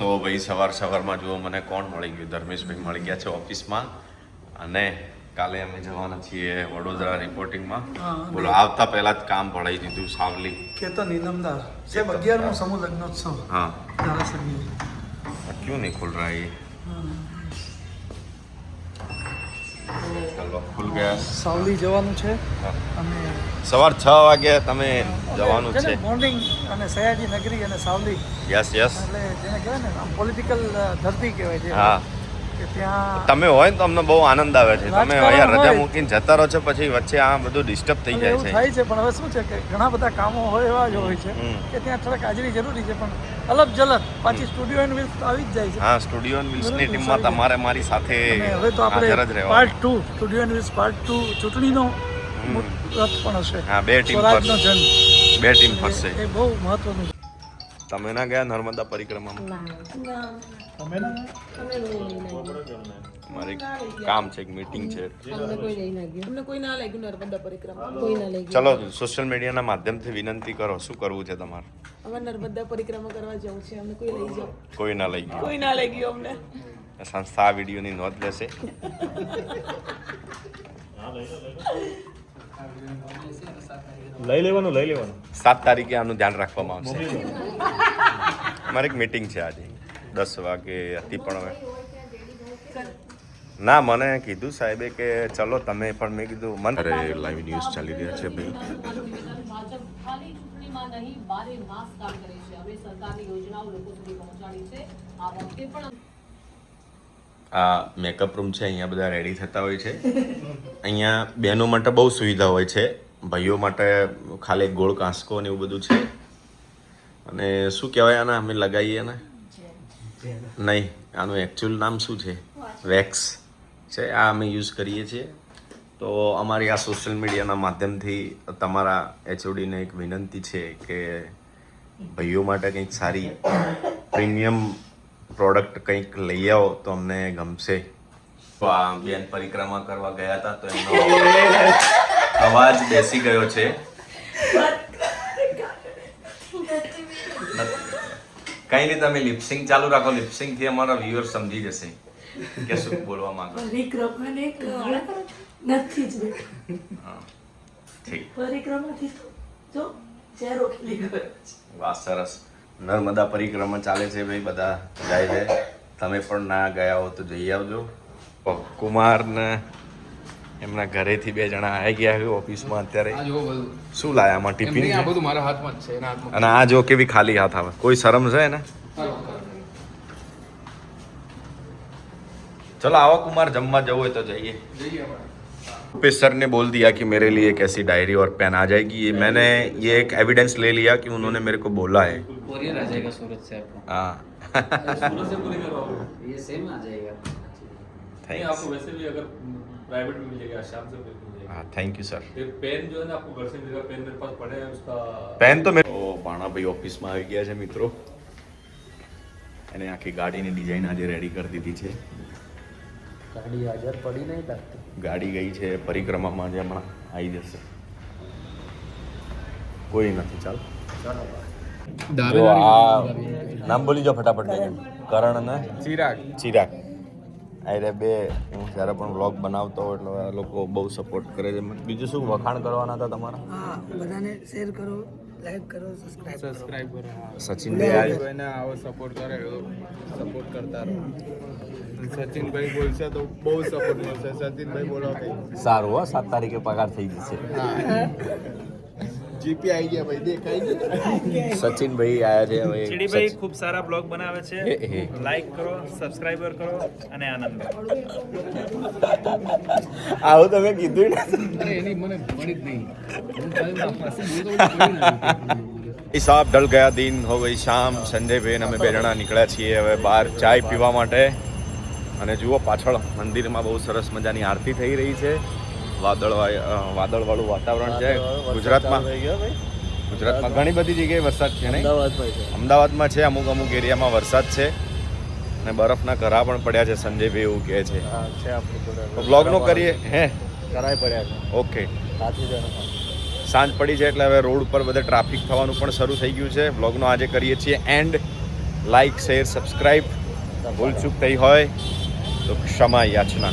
સો ભાઈ સવારમાં જુઓ મને કોણ મળી ગયું, ધર્મેશભાઈ મળી ગયા છે ઓફિસમાં. અને કાલે અમે જવાના છીએ વડોદરા રિપોર્ટિંગમાં. બોલો, આવતા પહેલા જ કામ પડાવી દીધું. સાવલી કેતન ઇનામદાર સાહેબ 11મો સમૂહ લગ્નોત્સવ હા ધારાસભ્ય ક્यों नहीं खुल रहा है ये? ચલો ખુલ ગયા. સાવલી જવાનું છે અને સવાર 6 વાગે તમે જવાનું છે. મોર્નિંગ અને સયાજી નગરી અને સાવલી યસ યસ. એટલે જેને કહેવાય ને આમ પોલિટિકલ ધરતી કહેવાય છે. હા, કે ત્યાં તમે હોય ને તો અમને બહુ આનંદ આવે છે. તમે રાજકારણ અહીંયા રજા હોય. મૂકીને જતા રહો છો, પછી વચ્ચે આ બધું ડિસ્ટર્બ થઈ એટલે જાય એવું છે. થાય છે. પણ હવે શું છે કે ઘણા બધા કામો હોય એવા જ હોય છે કે ત્યાં થોડીક હાજરી જરૂરી છે. પણ અલગ જલક પાછી સ્ટુડિયો એન્ડ વિલ્સ આવી જ જાય છે. હા, સ્ટુડિયો વિલ્સની ટીમમાં તમારે મારી સાથે અને હવે તો હાજર જ આપણે રહેવાનું. Part 2 studio and Will's part 2 ચૂંટણીનો રથ પણ હશે. હા, 2 ટીમ સ્વરાજનો ફરશે. જન્મ 2 ટીમ ફરશે. એ બહુ મહત્વનું છે. તમે ના ગયા નર્મદા પરિક્રમામાં? તમે ના મારે કામ છે, એક મીટિંગ છે. અમને કોઈ ના લાગ્યું નર્મદા પરિક્રમા કોઈ ના લાગ્યું. ચલો સોશિયલ મીડિયાના માધ્યમથી વિનંતી કરો, શું કરવું છે તમારે? અમે નર્મદા પરિક્રમા કરવા જવું છે, અમને કોઈ લઈ જાઓ. કોઈ ના લઈ ગયું. કોઈ ના લઈ ગયું અમને. સંસ્થા આ વિડીયોની નોંધ લેશે. લઈ લેવાનું 7 તારીખે આનું ધ્યાન રાખવામાં આવશે. મારે એક મીટિંગ છે આજે 10 વાગે હતી, પણ હવે ના, મને કીધું સાહેબે કે ચલો તમે પણ. મેં કીધું મને અરે લાઈવ ન્યૂઝ ચાલી રહ્યા છે ભાઈ. ભાજપ ખાલી ચૂંટણીમાં નહીં, બારે માસ કામ કરે છે. હવે સરકારની યોજનાઓ લોકો સુધી પહોંચાડી છે. આ વખતે પણ આ મેકઅપ રૂમ છે, અહીંયા બધા રેડી થતા હોય છે. અહીંયા બહેનો માટે બહુ સુવિધા હોય છે, ભાઈઓ માટે ખાલી ગોળ કાંસકો ને એવું બધું છે. અને શું કહેવાય આના અમે લગાવીએ ને? નહીં, આનું એકચ્યુઅલ નામ શું છે? વેક્સ છે. આ અમે યુઝ કરીએ છીએ. તો અમારી આ સોશિયલ મીડિયાના માધ્યમથી તમારા HODને એક વિનંતી છે કે ભાઈઓ માટે કંઈક સારી પ્રીમિયમ પ્રોડક્ટ કંઈક લઈ આવો તો અમને ગમશે. તો આ બેન પરિક્રમા કરવા ગયા હતા તો એમનો અવાજ બેસી ગયો છે. કઈ નહીં, તમે લિપસિંગ ચાલુ રાખો. લિપસિંગ થી અમારા વ્યુઅર સમજી જશે કે શું બોલવા માંગો. પરિક્રમાને નથી જ હા, ઠીક. પરિક્રમાથી જો ચહેરો ખીલી ગયો છે. વાહ, સરસ. નર્મદા પરિક્રમા ચાલે છે ભાઈ, બધા જાય છે. તમે પણ ના ગયા હો તો જઈ આવજો. કુમાર ને એમના ઘરેથી 2 જણા આવી ગયા છે ઓફિસમાં અત્યારે. શું લાયા આમાં? ટિફિન છે? બધું મારા હાથમાં જ છે, એના હાથમાં. અને આ જો કેવી ખાલી હાથ આવે. કોઈ શરમ છે ને? चलो आओ कुमार, जम्मा जाओ तो जाइए. रुपेश सर ने बोल दिया कि मेरे लिए एक ऐसी डायरी और पेन आ जाएगी. ये मैंने ये एक एविडेंस ले लिया कि उन्होंने मेरे को बोला है. कोरियर आ जाएगा सूरत से आपको. हाँ सूरत से कोरियर करवाओ, ये सेम आ जाएगा. नहीं, आपको वैसे भी अगर प्राइवेट में मिलेगा, शाम से मिल जाएगा. हाँ, थैंक यू सर. फिर पेन जो है ना आपको घर से मिलेगा. पेन मेरे पास पड़े हैं, उसका पेन तो मेरे बाणा भाई ऑफिस में આવી ગયા છે મિત્રો. એને આખી ગાડીની ડિઝાઇન આજે રેડી કરી દીધી છે. गाड़ी हाजर पड़ी नहीं लगती. ગાડી ગઈ છે પરિક્રમામાં, જે હમણાં આવી જશે. કોઈ નથી. ચાલ જો આ નામ બોલી જાઓ ફટાફટ. કરણ ને ચિરાગ અરે 2 હું જ્યારે પણ વ્લોગ બનાવતો હોઉં એટલે આ લોકો બહુ સપોર્ટ કરે છે. બીજું શું વખાણ કરવાના હતા તમારા? હા, બધાને શેર કરો, લાઈક કરો, સબસ્ક્રાઇબ કરો. સચિનભાઈ ભાઈને આવો સપોર્ટ કરે, સપોર્ટ કરતા રહો. સચિનભાઈ બોલશે તો બહુ સપોર્ટ મળશે. સચિનભાઈ બોલો કંઈ. સારું હો, 7 તારીખે પગાર થઈ જશે. જીપી આવી ગયા ભાઈ, દેખાઈ ગયા. સચિનભાઈ આયા છે હવે. ચીડીભાઈ ખૂબ સારા બ્લોગ બનાવે છે. હે. લાઈક કરો, સબસ્ક્રાઇબર કરો અને આનંદ લો. આવું તમે કીધું ને. અરે એની મને મળી જ નહીં. સાહેબ ઢલ ગયા દિન, હો ગઈ શામ. સંજયભાઈ અમે 2 જણા નીકળ્યા છીએ હવે બહાર ચાય પીવા માટે. અને જુઓ પાછળ મંદિરમાં બહુ સરસ મજાની આરતી થઈ રહી છે. વાદળવાળું વાતાવરણ છે. ગુજરાતમાં ઘણી બધી જગ્યાએ વરસાદ છે નહીં? અમદાવાદમાં છે, અમુક એરિયામાં વરસાદ છે અને બરફના ઘરા પણ પડ્યા છે. સંજયભાઈ એવું કહે છે. તો બ્લોગનો કરીએ. હે કરાય પડ્યા છે. ઓકે. સાચી છે. સાંજ પડી છે એટલે હવે રોડ ઉપર બધે ટ્રાફિક થવાનું પણ શરૂ થઈ ગયું છે. બ્લોગનો આજે કરીએ છીએ એન્ડ. લાઈક શેર સબસ્ક્રાઈબ ભૂલચૂક થઈ હોય તો ક્ષમા યાચના.